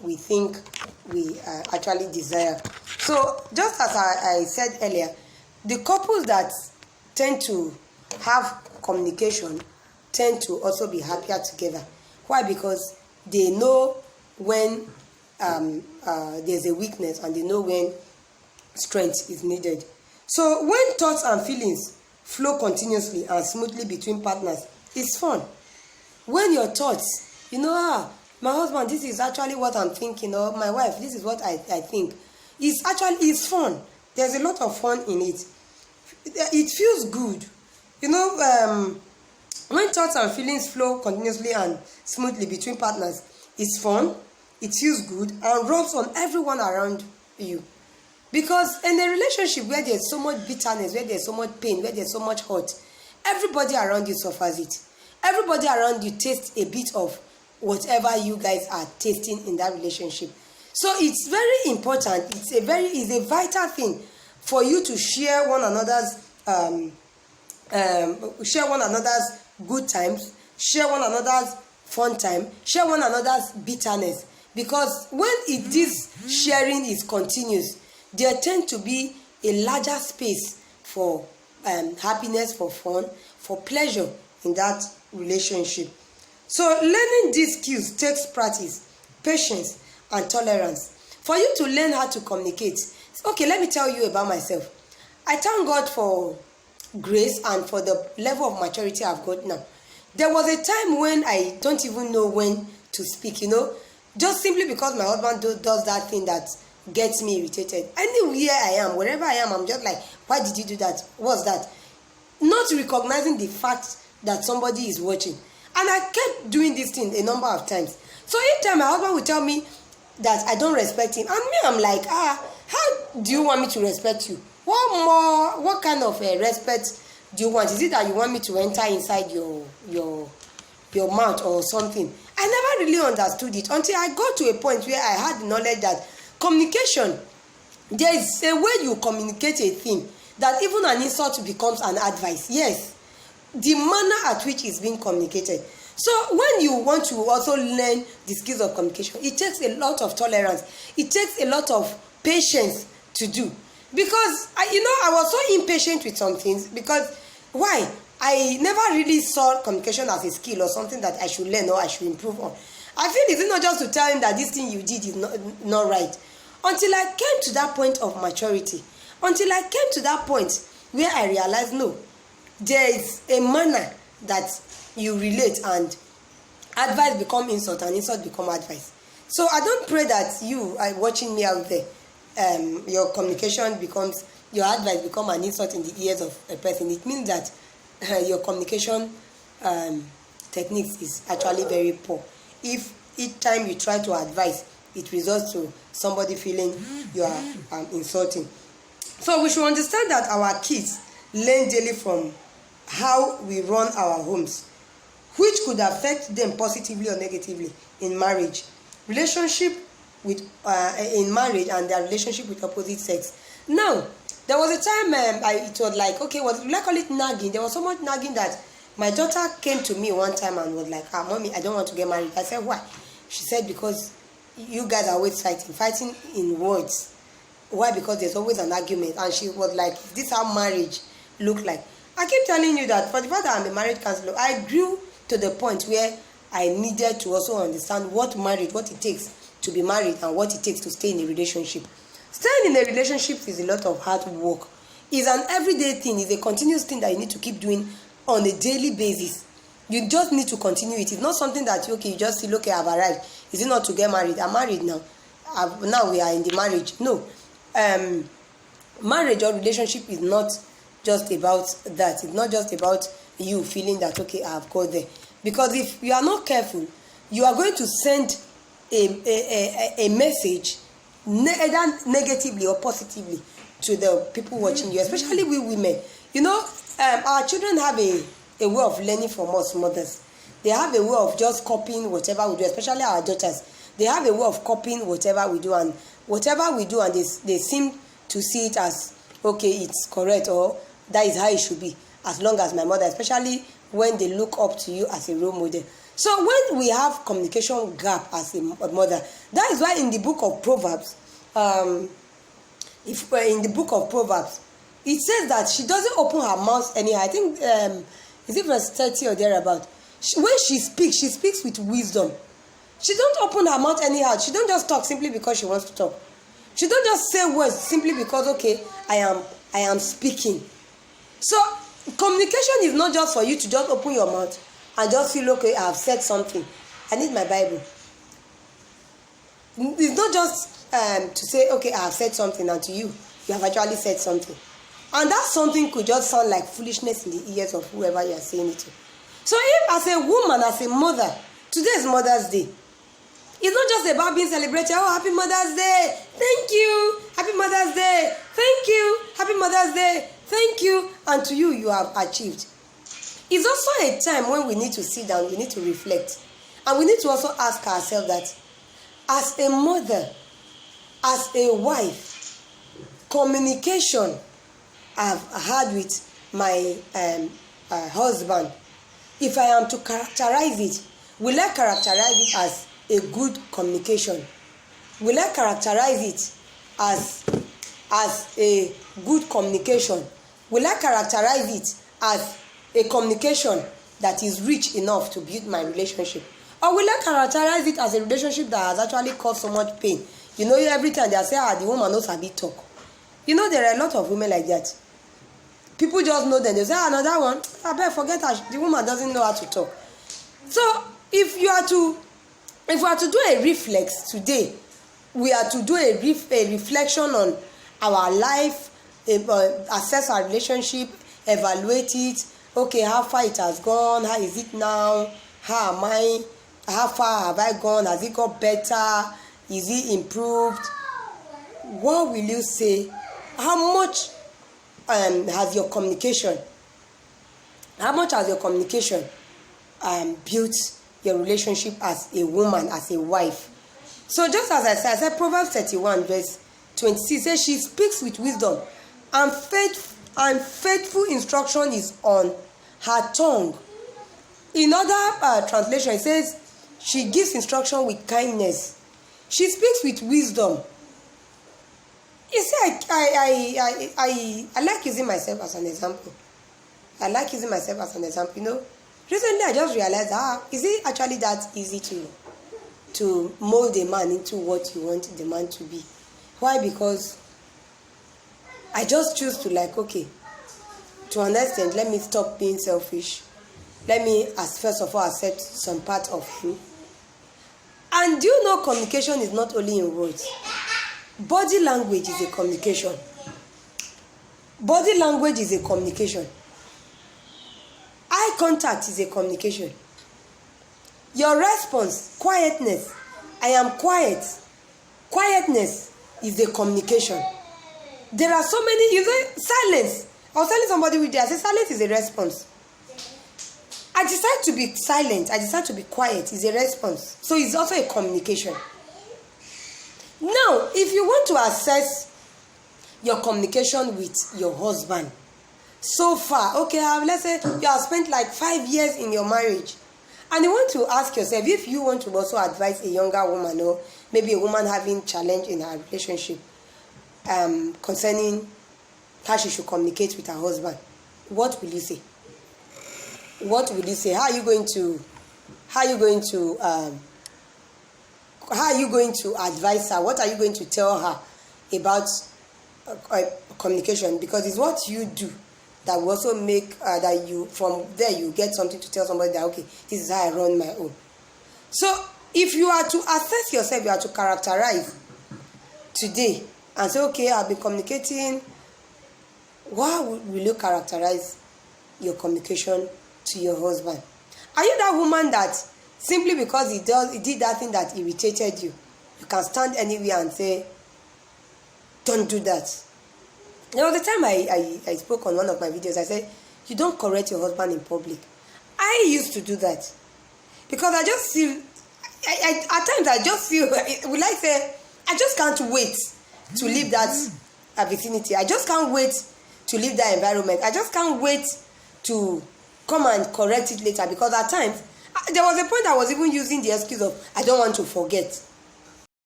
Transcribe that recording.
we think we actually desire. So just as I said earlier, the couples that tend to have communication tend to also be happier together. Why? Because they know when there's a weakness, and they know when strength is needed. So when thoughts and feelings flow continuously and smoothly between partners, it's fun. When your thoughts, my husband, this is actually what I'm thinking, or my wife, this is what I think, it's fun. There's a lot of fun in it. It feels good. When thoughts and feelings flow continuously and smoothly between partners, it's fun, it feels good, and rubs on everyone around you. Because in a relationship where there's so much bitterness, where there's so much pain, where there's so much hurt, everybody around you suffers it. Everybody around you tastes a bit of whatever you guys are tasting in that relationship. So it's very important. It's a vital thing for you to share one another's good times, share one another's fun time, share one another's bitterness. Because when this sharing is continuous, there tends to be a larger space for happiness, for fun, for pleasure in that relationship. So learning these skills takes practice, patience, and tolerance. For you to learn how to communicate, okay, let me tell you about myself. I thank God for grace and for the level of maturity I've got now. There was a time when I don't even know when to speak, just simply because my husband does that thing that gets me irritated. Anywhere I am, wherever I am, I'm just like, why did you do that? What's that? Not recognizing the fact that somebody is watching. And I kept doing this thing a number of times. So each time my husband would tell me that I don't respect him, and me, I'm like, how do you want me to respect you? What kind of respect do you want? Is it that you want me to enter inside your mouth or something? I never really understood it until I got to a point where I had the knowledge that communication, there is a way you communicate a thing that even an insult becomes an advice. Yes, the manner at which it's being communicated. So when you want to also learn the skills of communication, it takes a lot of tolerance. It takes a lot of patience to do. Because I was so impatient with some things. Because why? I never really saw communication as a skill or something that I should learn or I should improve on. I feel it's not just to tell him that this thing you did is not right. Until I came to that point of maturity. Until I came to that point where I realized, no, there is a manner that you relate, and advice become insult and insult become advice. So I don't pray that you are watching me out there, your communication becomes, your advice become an insult in the ears of a person. It means that your communication techniques is actually very poor. If each time you try to advise, it results to somebody feeling you are insulting. So we should understand that our kids learn daily from how we run our homes, which could affect them positively or negatively in marriage, relationship with in marriage, and their relationship with opposite sex. Now, there was a time it was like, okay, let's call it nagging. There was so much nagging that my daughter came to me one time and was like, Mommy, I don't want to get married. I said, why? She said, because you guys are always fighting in words. Why? Because there's always an argument. And she was like, this is how marriage look like. I keep telling you that for the fact that I'm a marriage counselor, I grew to the point where I needed to also understand what it takes to be married and what it takes to stay in a relationship. Staying in a relationship is a lot of hard work. It's an everyday thing. It's a continuous thing that you need to keep doing on a daily basis. You just need to continue it. It's not something that, okay, you just feel, okay, I've arrived. Is it not to get married? I'm married now. Now we are in the marriage. No. Marriage or relationship is not just about that. It's not just about you feeling that, okay, I've got there. Because if you are not careful, you are going to send a message, either negatively or positively, to the people watching you, especially we women. Our children have a way of learning from us mothers. They have a way of just copying whatever we do, especially our daughters. They have a way of copying whatever we do, and whatever we do, and they seem to see it as, okay, it's correct, or that is how it should be, as long as my mother, especially when they look up to you as a role model. So when we have communication gap as a mother, that is why in the book of Proverbs, in the book of Proverbs, it says that she doesn't open her mouth anyhow. I think, is it verse 30 or thereabout? When she speaks with wisdom. She don't open her mouth anyhow. She don't just talk simply because she wants to talk. She don't just say words simply because, okay, I am speaking. So communication is not just for you to just open your mouth and just feel, okay, I have said something. I need my Bible. It's not just to say, okay, I have said something, and to you have actually said something. And that something could just sound like foolishness in the ears of whoever you are saying it to. So if as a woman, as a mother, today is Mother's Day. It's not just about being celebrated. Oh, happy Mother's Day. Thank you. Happy Mother's Day. Thank you. Happy Mother's Day. Thank you. And to you, you have achieved. It's also a time when we need to sit down, we need to reflect. And we need to also ask ourselves that as a mother, as a wife, communication I've had with my husband, if I am to characterize it, will I characterize it as a good communication? Will I characterize it as a good communication? Will I characterize it as a communication that is rich enough to build my relationship? Or will I characterize it as a relationship that has actually caused so much pain? You know, every time they say, the woman knows how to talk. You know, there are a lot of women like that. People just know them. They say, another one, I better forget her. The woman doesn't know how to talk. So, if we are to do a reflex today, we are to do a reflection on our life, assess our relationship, evaluate it. Okay, how far it has gone? How is it now? How am I? How far have I gone? Has it got better? Is it improved? What will you say? How much has your communication? How much has your communication built your relationship as a woman, as a wife? So just as I said Proverbs 31 verse 26 says, she speaks with wisdom, and faithful instruction is on her tongue. In other translation, it says she gives instruction with kindness. She speaks with wisdom. You see, I like using myself as an example. You know, recently I just realized, is it actually that easy to mold a man into what you want the man to be? Why? Because I just choose to to an extent, let me stop being selfish. Let me, first of all, accept some part of him. And do you know communication is not only in words? Body language is a communication. Body language is a communication. Eye contact is a communication. Your response, quietness. I am quiet. Quietness is a communication. There are so many, silence. I was telling somebody with this, I said silence is a response. I decide to be silent. I decide to be quiet. Is a response. So it's also a communication. Now, if you want to assess your communication with your husband, so far, okay, let's say you have spent 5 years in your marriage, and you want to ask yourself, if you want to also advise a younger woman, or maybe a woman having challenge in her relationship concerning how she should communicate with her husband, what will you say? What will you say? How are you going to advise her? What are you going to tell her about communication? Because it's what you do that will also make that you, from there, you get something to tell somebody that, okay, this is how I run my own. So if you are to assess yourself, you are to characterize today and say, okay, I've been communicating. How will you characterize your communication to your husband? Are you that woman that simply because he did that thing that irritated you, you can stand anywhere and say, don't do that? There was a time I spoke on one of my videos. I said, you don't correct your husband in public. I used to do that because I just feel, at times I just feel, I just can't wait to leave that vicinity. I just can't wait to leave that environment. I just can't wait to come and correct it later, because at times There was a point I was even using the excuse of I don't want to forget.